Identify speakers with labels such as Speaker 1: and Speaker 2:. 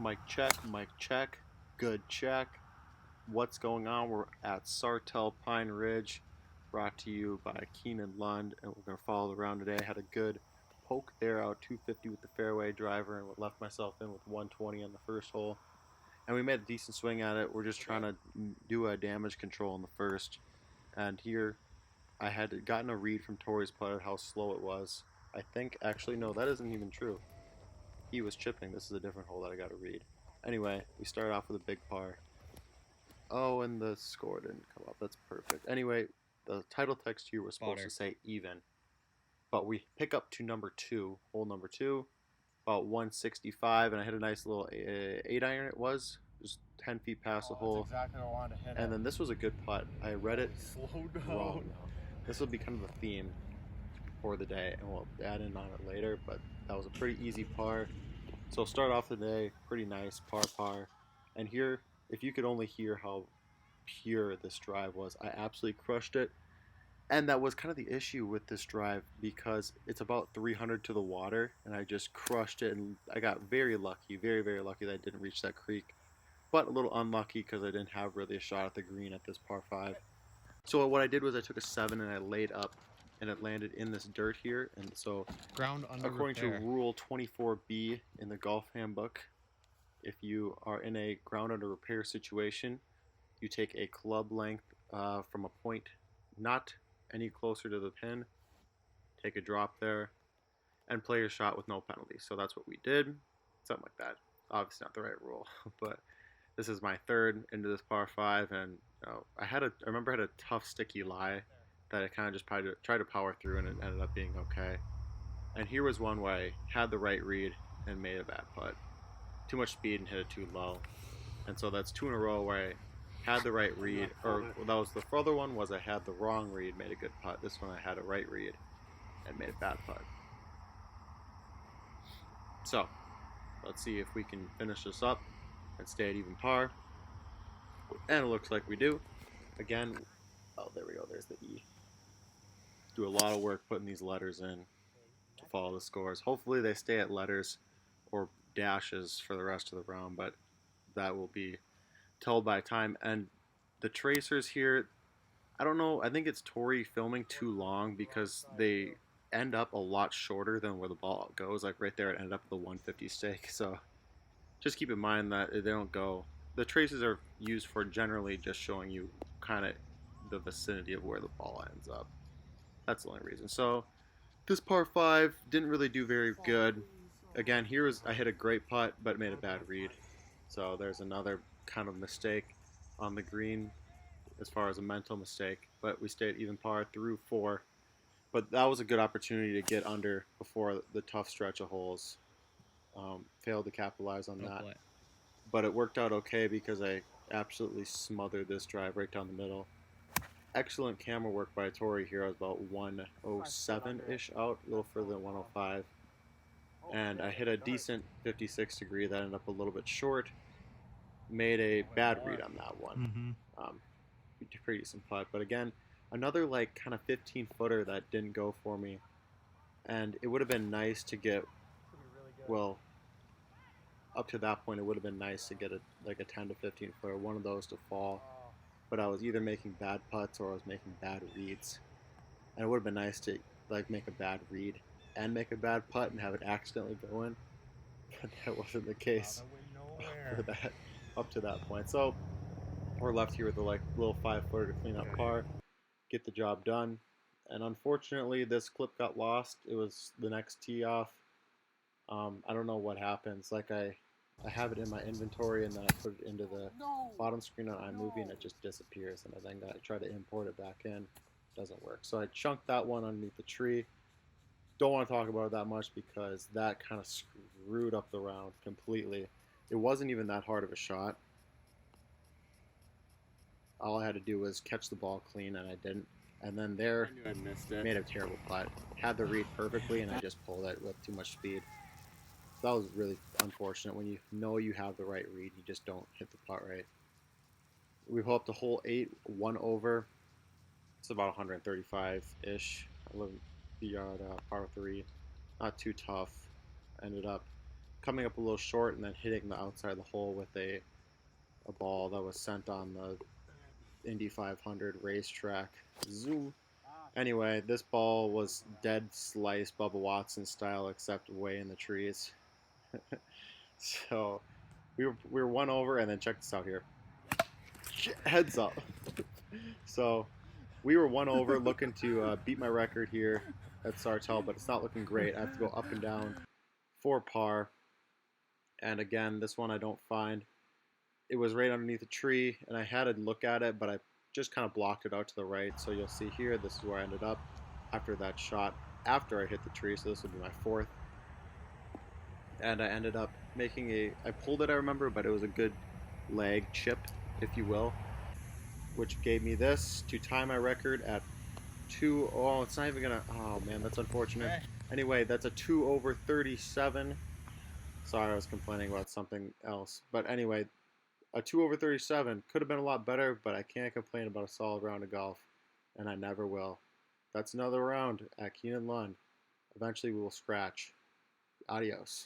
Speaker 1: mic check, good check. What's going on? We're at Sartell Pine Ridge, brought to you by Keenan Lund, and we're going to follow the round today. I had a good poke there out 250 with the fairway driver and left myself in with 120 on the first hole. And we made a decent swing at it. We're just trying to do a damage control in the first. And here, I had gotten a read from Tori's putt how slow it was. I think, actually, no, that isn't even true. He was chipping. This is a different hole that I got to read. Anyway, we started off with a big par. Oh, and the score didn't come up. That's perfect. Anyway, the title text here was supposed to say even. But we pick up to number 2, hole number 2, about 165, and I hit a nice little 8-iron it was, just 10 feet past the hole.
Speaker 2: That's exactly what I wanted to hit.
Speaker 1: And then this was a good putt. I read it wrong now. This will be kind of a theme for the day, and we'll add in on it later, but that was a pretty easy par. So start off the day, pretty nice, par. And here, if you could only hear how pure this drive was, I absolutely crushed it. And that was kind of the issue with this drive because it's about 300 to the water, and I just crushed it, and I got very lucky, very lucky that I didn't reach that creek. But a little unlucky because I didn't have really a shot at the green at this par 5. So what I did was I took a 7 and I laid up, and it landed in this dirt here. And so,
Speaker 3: ground under
Speaker 1: according
Speaker 3: repair.
Speaker 1: to Rule 24B in the Golf Handbook, if you are in a ground under repair situation, you take a club length from a point not any closer to the pin, take a drop there, and play your shot with no penalty. So that's what we did, something like that. Obviously not the right rule, but this is my third into this par 5, and I remember I had a tough sticky lie that I kind of just tried to power through, and it ended up being okay. And here was one where I had the right read and made a bad putt. Too much speed and hit it too low. And so that's 2 in a row where I had the right read, or that was the further one was I had the wrong read, made a good putt. This one I had a right read and made a bad putt. So let's see if we can finish this up and stay at even par. And it looks like we do. Again, oh, there we go, there's the E. Do a lot of work putting these letters in to follow the scores. Hopefully they stay at letters or dashes for the rest of the round, but that will be told by time. And the tracers here, I don't know, I think it's Tori filming too long because they end up a lot shorter than where the ball goes. Like right there, it ended up the 150 stake. So just keep in mind that they don't go. The traces are used for generally just showing you kind of the vicinity of where the ball ends up. That's the only reason. So this par 5 didn't really do very good. Again, I hit a great putt, but made a bad read. So there's another kind of mistake on the green as far as a mental mistake. But we stayed even par through 4. But that was a good opportunity to get under before the tough stretch of holes. Failed to capitalize on that. But it worked out okay because I absolutely smothered this drive right down the middle. Excellent camera work by Tori here. I was about 107-ish out, a little further than 105. And I hit a decent 56 degree that ended up a little bit short. Made a bad read on that one. Pretty decent putt. But again, another like kind of 15-footer that didn't go for me. And it would have been nice to get, well, up to that point, it would have been nice to get like a 10 to 15 footer, one of those to fall. But I was either making bad putts or I was making bad reads. And it would have been nice to like make a bad read and make a bad putt and have it accidentally go in. But that wasn't the case for that up to that point. So we're left here with a like little 5-footer to clean up par, get the job done. And unfortunately, this clip got lost. It was the next tee off. I don't know what happens. Like I have it in my inventory and then I put it into the bottom screen on iMovie and it just disappears. And I then try to import it back in. Doesn't work. So I chunked that one underneath the tree. Don't want to talk about it that much because that kind of screwed up the round completely. It wasn't even that hard of a shot. All I had to do was catch the ball clean and I didn't. And then there,
Speaker 2: I missed it.
Speaker 1: made a terrible putt. Had the read perfectly and I just pulled it with too much speed. That was really unfortunate. When you know you have the right read, you just don't hit the putt right. We hole up to hole 8, 1 over. It's about 135-ish. 11 yard par 3. Not too tough. Ended up coming up a little short and then hitting the outside of the hole with a ball that was sent on the Indy 500 racetrack. Zoom. Anyway, this ball was dead slice Bubba Watson style, except way in the trees. So we were one over, and then check this out here. Heads up. So we were one over, looking to beat my record here at Sartell, but it's not looking great. I have to go up and down for par. And again, this one I don't find. It was right underneath a tree, and I had to look at it, but I just kind of blocked it out to the right. So you'll see here, this is where I ended up after that shot, after I hit the tree. So this would be my fourth. And I ended up making I pulled it, I remember, but it was a good lag chip, if you will, which gave me this to tie my record at oh, it's not even gonna, oh man, that's unfortunate. Anyway, that's a 2 over 37. Sorry, I was complaining about something else. But anyway, a 2 over 37 could have been a lot better, but I can't complain about a solid round of golf, and I never will. That's another round at Keenan Lund. Eventually we will scratch. Adios.